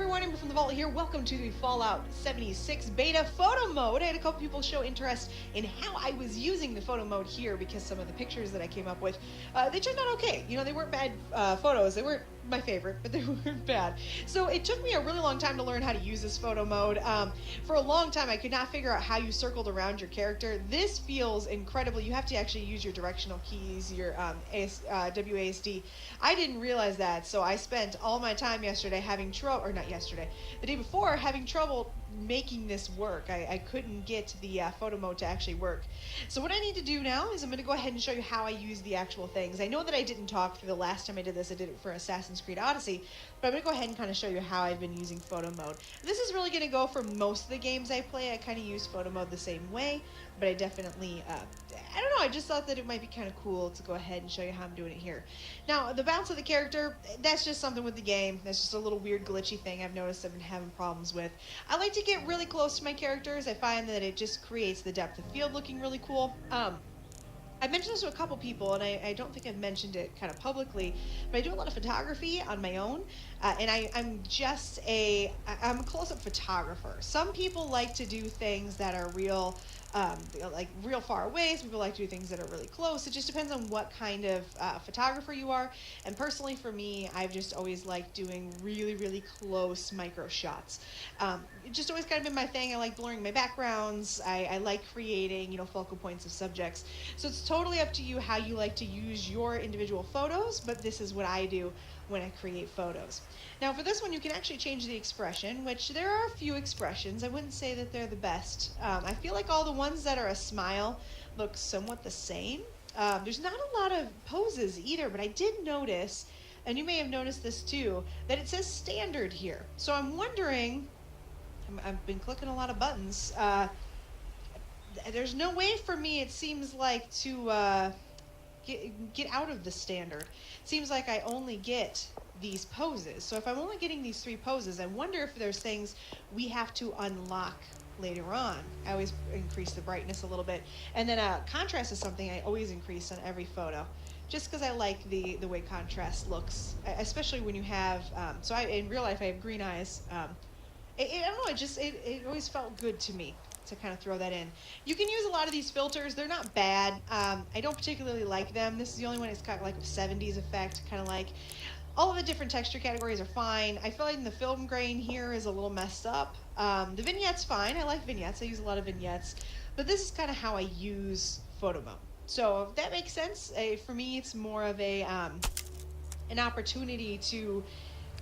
everyone, AmberFrmThVault here. Welcome to the Fallout 76 beta photo mode. I had a couple people show interest in how I was using the photo mode here because some of the pictures that I came up with, they turned out okay. You know, they weren't bad photos. They weren't my favorite, but they weren't bad. So it took me a really long time to learn how to use this photo mode. For a long time, I could not figure out how you circled around your character. This feels incredible. You have to actually use your directional keys, your WASD. I didn't realize that, so I spent all my time yesterday having trouble, or not yesterday, the day before, having trouble making this work. I couldn't get the photo mode to actually work. So what I need to do now is I'm going to go ahead and show you how I use the actual things. I know that I didn't talk through the last time I did this. I did it for Assassin's Creed Odyssey, but I'm going to go ahead and kind of show you how I've been using photo mode. This is really going to go for most of the games I play. I kind of use photo mode the same way, but I definitely, I don't know, I just thought that it might be kind of cool to go ahead and show you how I'm doing it here. Now, the bounce of the character, that's just something with the game. That's just a little weird glitchy thing I've noticed I've been having problems with. I like to get really close to my characters. I find that it just creates the depth of field looking really cool. I mentioned this to a couple people, and I don't think I've mentioned it kind of publicly, but I do a lot of photography on my own, and I'm a close-up photographer. Some people like to do things that are real, like real far away. Some people like to do things that are really close. It just depends on what kind of photographer you are. And personally, for me, I've just always liked doing really, really close micro shots. It just always kind of been my thing. I like blurring my backgrounds. I like creating, you know, focal points of subjects. So it's totally up to you how you like to use your individual photos, but this is what I do when I create photos. Now for this one, you can actually change the expression, which there are a few expressions. I wouldn't say that they're the best. I feel like all the ones that are a smile look somewhat the same. There's not a lot of poses either, but I did notice, and you may have noticed this too, that it says standard here. So I'm wondering, I've been clicking a lot of buttons, there's no way for me, it seems like, to get out of the standard. It seems like I only get these poses. So if I'm only getting these 3 poses, I wonder if there's things we have to unlock later on. I always increase the brightness a little bit. And then contrast is something I always increase on every photo, just because I like the way contrast looks, especially when you have, in real life I have green eyes. I don't know, it always felt good to me to kind of throw that in. You can use a lot of these filters. They're not bad. I don't particularly like them. This is the only one that's got like a 70s effect, kind of like. All of the different texture categories are fine. I feel like the film grain here is a little messed up. The vignette's fine. I like vignettes. I use a lot of vignettes. But this is kind of how I use photo mode. So if that makes sense, for me it's more of an opportunity to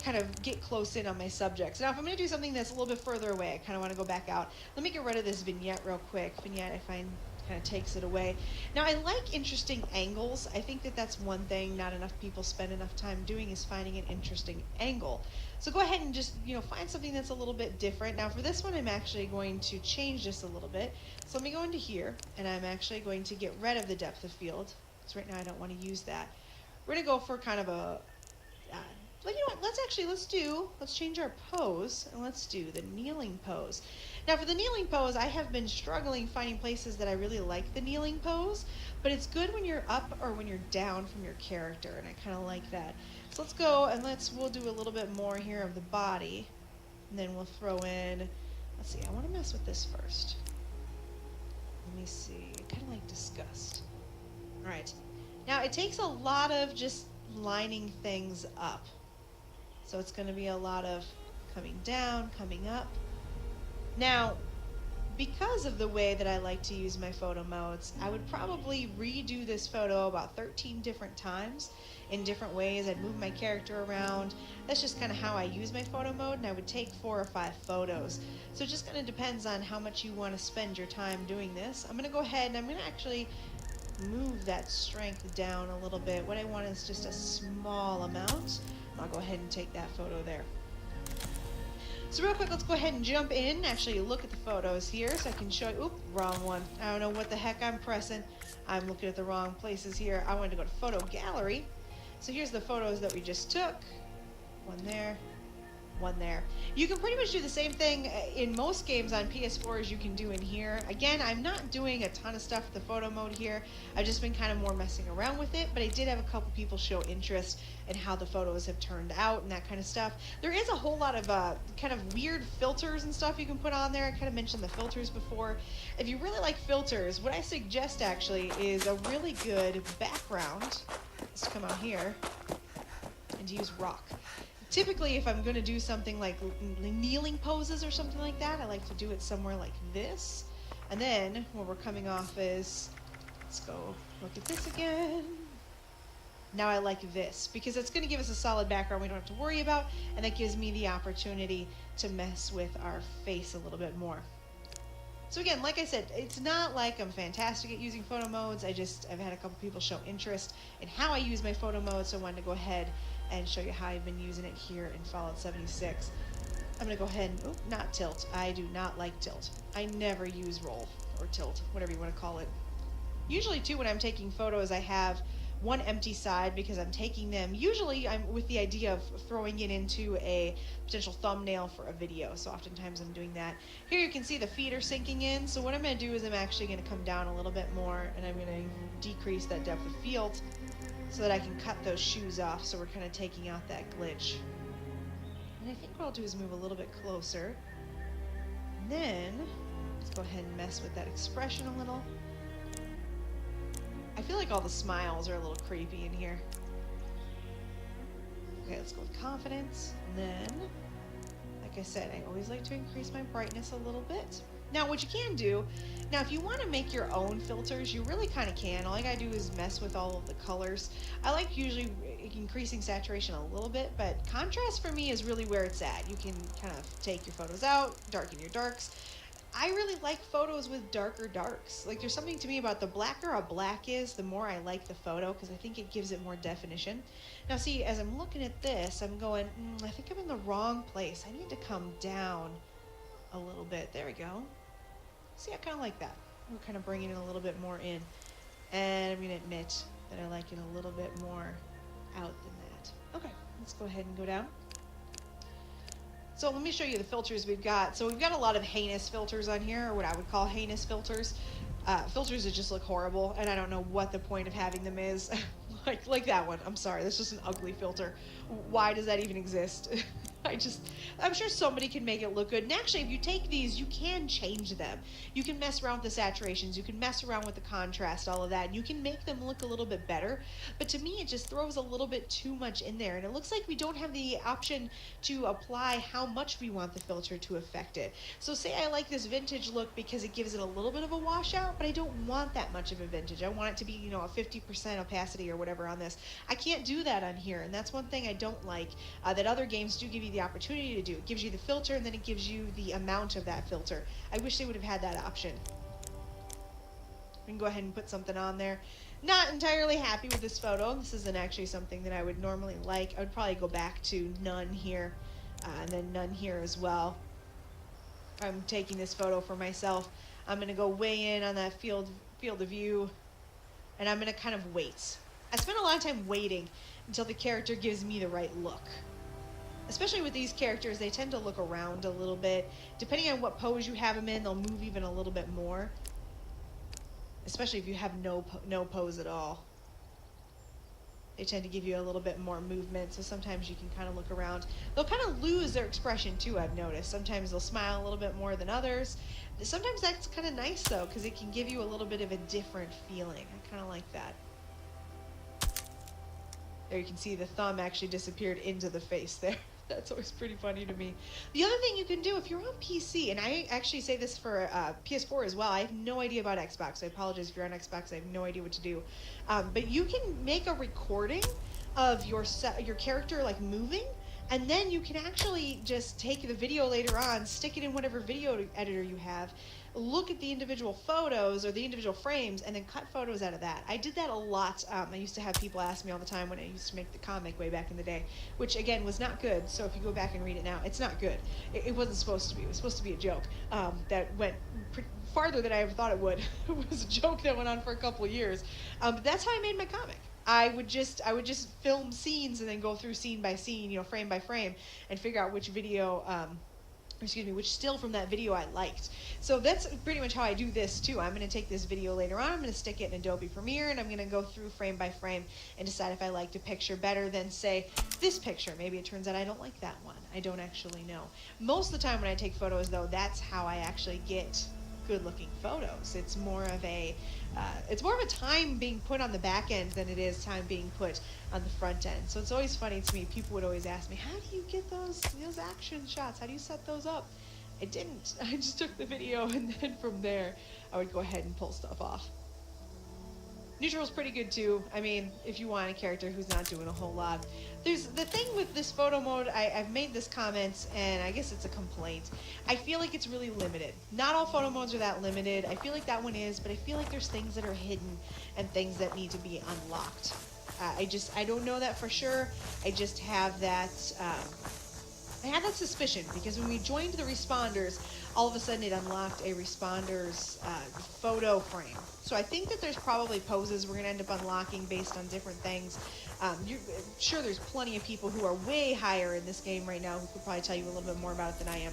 kind of get close in on my subjects. Now if I'm going to do something that's a little bit further away, I kind of want to go back out. Let me get rid of this vignette real quick. Vignette, I find, kind of takes it away. Now I like interesting angles. I think that that's one thing not enough people spend enough time doing, is finding an interesting angle. So go ahead and just, you know, find something that's a little bit different. Now for this one, I'm actually going to change this a little bit. So let me go into here, and I'm actually going to get rid of the depth of field, because right now I don't want to use that. We're going to go for kind of a well, you know what, let's change our pose, and let's do the kneeling pose. Now for the kneeling pose, I have been struggling finding places that I really like the kneeling pose, but it's good when you're up or when you're down from your character, and I kind of like that. So let's go and we'll do a little bit more here of the body, and then we'll throw in, let's see, I want to mess with this first. Let me see, I kind of like disgust. Alright, now it takes a lot of just lining things up. So it's going to be a lot of coming down, coming up. Now, because of the way that I like to use my photo modes, I would probably redo this photo about 13 different times in different ways. I'd move my character around. That's just kind of how I use my photo mode, and I would take 4 or 5 photos. So it just kind of depends on how much you want to spend your time doing this. I'm going to go ahead and I'm going to actually move that strength down a little bit. What I want is just a small amount. I'll go ahead and take that photo there. So real quick, let's go ahead and jump in, actually look at the photos here so I can show you. Oop, wrong one. I don't know what the heck I'm pressing. I'm looking at the wrong places here. I wanted to go to photo gallery. So here's the photos that we just took. One there, one there. You can pretty much do the same thing in most games on PS4 as you can do in here. Again, I'm not doing a ton of stuff with the photo mode here. I've just been kind of more messing around with it, but I did have a couple people show interest in how the photos have turned out and that kind of stuff. There is a whole lot of kind of weird filters and stuff you can put on there. I kind of mentioned the filters before. If you really like filters, what I suggest actually is a really good background. Let's come out here and use rock. Typically, if I'm going to do something like kneeling poses or something like that, I like to do it somewhere like this. And then, when we're coming off is, let's go look at this again. Now I like this, because it's going to give us a solid background we don't have to worry about, and that gives me the opportunity to mess with our face a little bit more. So again, like I said, it's not like I'm fantastic at using photo modes. I've had a couple people show interest in how I use my photo mode, so I wanted to go ahead and show you how I've been using it here in Fallout 76. I'm going to go ahead and, not tilt. I do not like tilt. I never use roll or tilt, whatever you want to call it. Usually, too, when I'm taking photos, I have one empty side because I'm taking them. Usually, I'm with the idea of throwing it into a potential thumbnail for a video, so oftentimes I'm doing that. Here you can see the feet are sinking in, so what I'm going to do is I'm actually going to come down a little bit more, and I'm going to decrease that depth of field so that I can cut those shoes off, so we're kind of taking out that glitch. And I think what I'll do is move a little bit closer. And then, let's go ahead and mess with that expression a little. I feel like all the smiles are a little creepy in here. Okay, let's go with confidence. And then, like I said, I always like to increase my brightness a little bit. Now, what you can do, now if you want to make your own filters, you really kind of can. All you gotta do is mess with all of the colors. I like usually increasing saturation a little bit, but contrast for me is really where it's at. You can kind of take your photos out, darken your darks. I really like photos with darker darks. Like, there's something to me about the blacker a black is, the more I like the photo, because I think it gives it more definition. Now see, as I'm looking at this, I'm going, I think I'm in the wrong place. I need to come down a little bit. There we go. See, I kind of like that. We're kind of bringing it a little bit more in. And I'm going to admit that I like it a little bit more out than that. Okay, let's go ahead and go down. So let me show you the filters we've got. So we've got a lot of heinous filters on here, or what I would call heinous filters. Filters that just look horrible, and I don't know what the point of having them is. like that one. I'm sorry, that's just an ugly filter. Why does that even exist? I'm sure somebody can make it look good. And actually, if you take these, you can change them. You can mess around with the saturations. You can mess around with the contrast, all of that. And you can make them look a little bit better. But to me, it just throws a little bit too much in there. And it looks like we don't have the option to apply how much we want the filter to affect it. So say I like this vintage look because it gives it a little bit of a washout, but I don't want that much of a vintage. I want it to be, a 50% opacity or whatever on this. I can't do that on here. And that's one thing I don't like that other games do give you the opportunity to do. It gives you the filter, and then it gives you the amount of that filter. I wish they would have had that option. We can go ahead and put something on there. Not entirely happy with this photo. This isn't actually something that I would normally like. I would probably go back to none here, and then none here as well. I'm taking this photo for myself. I'm going to go way in on that field of view, and I'm going to kind of wait. I spent a lot of time waiting until the character gives me the right look. Especially with these characters, they tend to look around a little bit. Depending on what pose you have them in, they'll move even a little bit more. Especially if you have no pose at all. They tend to give you a little bit more movement, so sometimes you can kind of look around. They'll kind of lose their expression too, I've noticed. Sometimes they'll smile a little bit more than others. Sometimes that's kind of nice though, because it can give you a little bit of a different feeling. I kind of like that. There you can see the thumb actually disappeared into the face there. That's always pretty funny to me. The other thing you can do if you're on PC, and I actually say this for PS4 as well, I have no idea about Xbox. I apologize if you're on Xbox, I have no idea what to do. But you can make a recording of your character like moving, and then you can actually just take the video later on, stick it in whatever video editor you have, look at the individual photos or the individual frames, and then cut photos out of that. I did that a lot. I used to have people ask me all the time when I used to make the comic way back in the day, which again was not good. So if you go back and read it now, it's not good. It wasn't supposed to be. It was supposed to be a joke that went farther than I ever thought it would. It was a joke that went on for a couple of years. But that's how I made my comic. I would just film scenes and then go through scene by scene, you know, frame by frame, and figure out which video, which still from that video I liked. So that's pretty much how I do this too. I'm going to take this video later on, I'm going to stick it in Adobe Premiere, and I'm going to go through frame by frame and decide if I liked a picture better than, say, this picture. Maybe it turns out I don't like that one. I don't actually know. Most of the time when I take photos, though, that's how I actually get good-looking photos. It's more of a time being put on the back end than it is time being put on the front end. So it's always funny to me. People would always ask me, how do you get those action shots? How do you set those up? I didn't. I just took the video, and then from there I would go ahead and pull stuff off. Neutral's pretty good too. I mean, if you want a character who's not doing a whole lot. There's the thing with this photo mode, I've made this comment, and I guess it's a complaint. I feel like it's really limited. Not all photo modes are that limited. I feel like that one is, but I feel like there's things that are hidden and things that need to be unlocked. I don't know that for sure. I just have that, I had that suspicion, because when we joined the responders, all of a sudden it unlocked a responder's photo frame. So I think that there's probably poses we're going to end up unlocking based on different things. Sure, there's plenty of people who are way higher in this game right now who could probably tell you a little bit more about it than I am.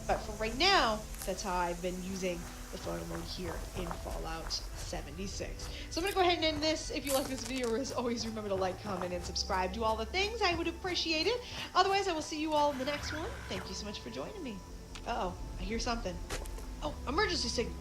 But for right now, that's how I've been using the photo mode here in Fallout 76. So I'm going to go ahead and end this. If you like this video, as always, remember to like, comment, and subscribe. Do all the things. I would appreciate it. Otherwise, I will see you all in the next one. Thank you so much for joining me. Uh-oh, I hear something. Oh, emergency signal.